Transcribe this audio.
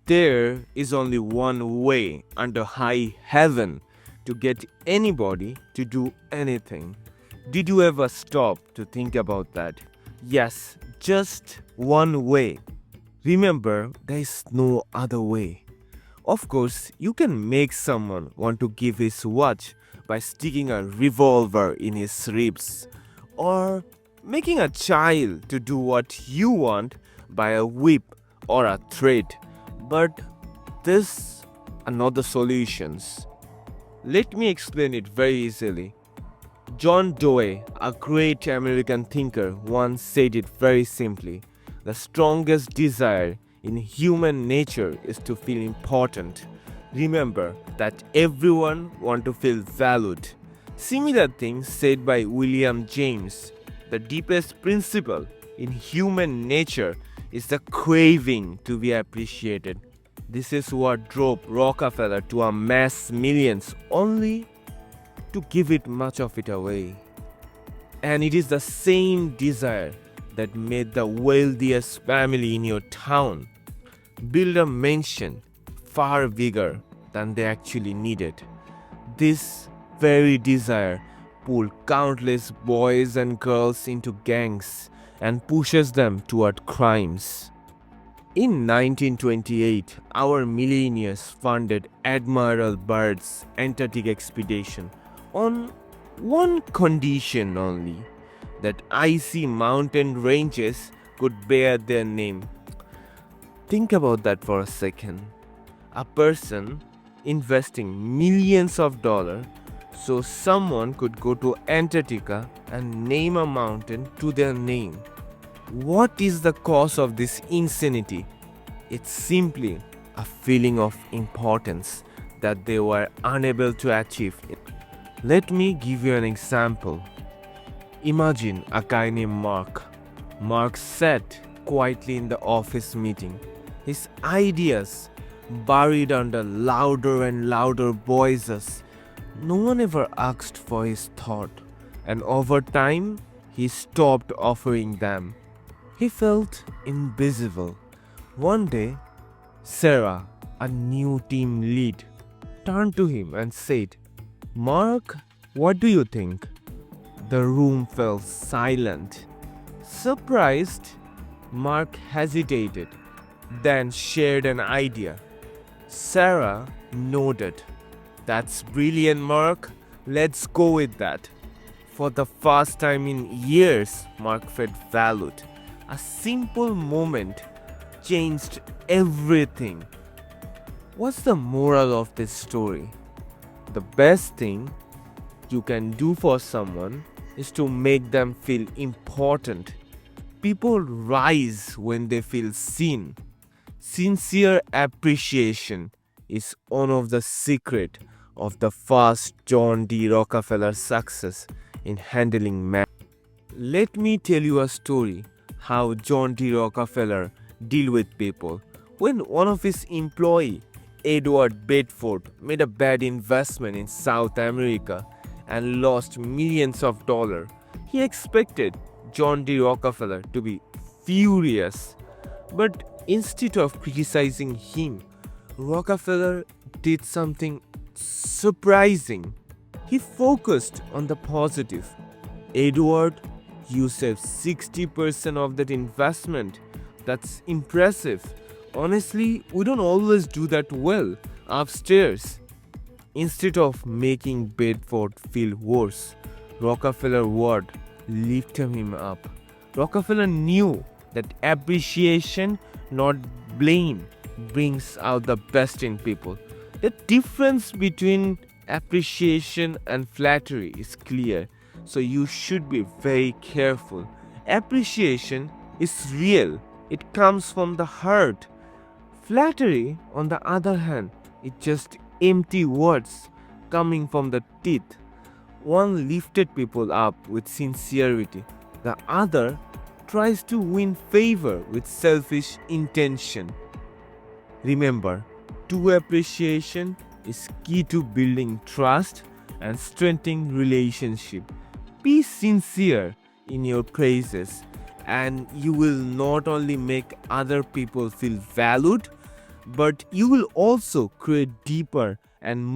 There is only one way under high heaven to get anybody to do anything. Did you ever stop to think about that? Yes, just one way. Remember, there is no other way. Of course, you can make someone want to give his watch by sticking a revolver in his ribs, or making a child to do what you want by a whip or a thread. But these are not the solutions. Let me explain it very easily. John Dewey, a great American thinker, once said it very simply. The strongest desire in human nature is to feel important. Remember that everyone wants to feel valued. Similar things said by William James. The deepest principle in human nature is the craving to be appreciated. This is what drove Rockefeller to amass millions only to give it much of it away. And it is the same desire that made the wealthiest family in your town build a mansion far bigger than they actually needed. This very desire pulled countless boys and girls into gangs and pushes them toward crimes. In 1928, our millionaires funded Admiral Byrd's Antarctic expedition on one condition only, that icy mountain ranges could bear their name. Think about that for a second. A person investing millions of dollars so someone could go to Antarctica and name a mountain to their name. What is the cause of this insanity? It's simply a feeling of importance that they were unable to achieve. Let me give you an example. Imagine a guy named Mark. Mark sat quietly in the office meeting, his ideas buried under louder and louder voices. No one ever asked for his thought, and over time, he stopped offering them. He felt invisible. One day, Sarah, a new team lead, turned to him and said, "Mark, what do you think?" The room fell silent. Surprised, Mark hesitated, then shared an idea. Sarah nodded. "That's brilliant, Mark. Let's go with that." For the first time in years, Mark felt valued. A simple moment changed everything. What's the moral of this story? The best thing you can do for someone is to make them feel important. People rise when they feel seen. Sincere appreciation is one of the secrets of the first John D. Rockefeller success in handling man. Let me tell you a story how John D. Rockefeller deal with people. When one of his employee, Edward Bedford, made a bad investment in South America and lost millions of dollars, he expected John D. Rockefeller to be furious. But instead of criticizing him, Rockefeller did something surprising. He focused on the positive. "Edward, you saved 60% of that investment. That's impressive. Honestly, we don't always do that well upstairs." Instead of making Bedford feel worse, Rockefeller word lifted him up. Rockefeller knew that appreciation, not blame, brings out the best in people. The difference between appreciation and flattery is clear, so you should be very careful. Appreciation is real, it comes from the heart. Flattery, on the other hand, is just empty words coming from the teeth. One lifted people up with sincerity, the other tries to win favor with selfish intention. Remember, true appreciation is key to building trust and strengthening relationship. Be sincere in your praises, and you will not only make other people feel valued, but you will also create deeper and more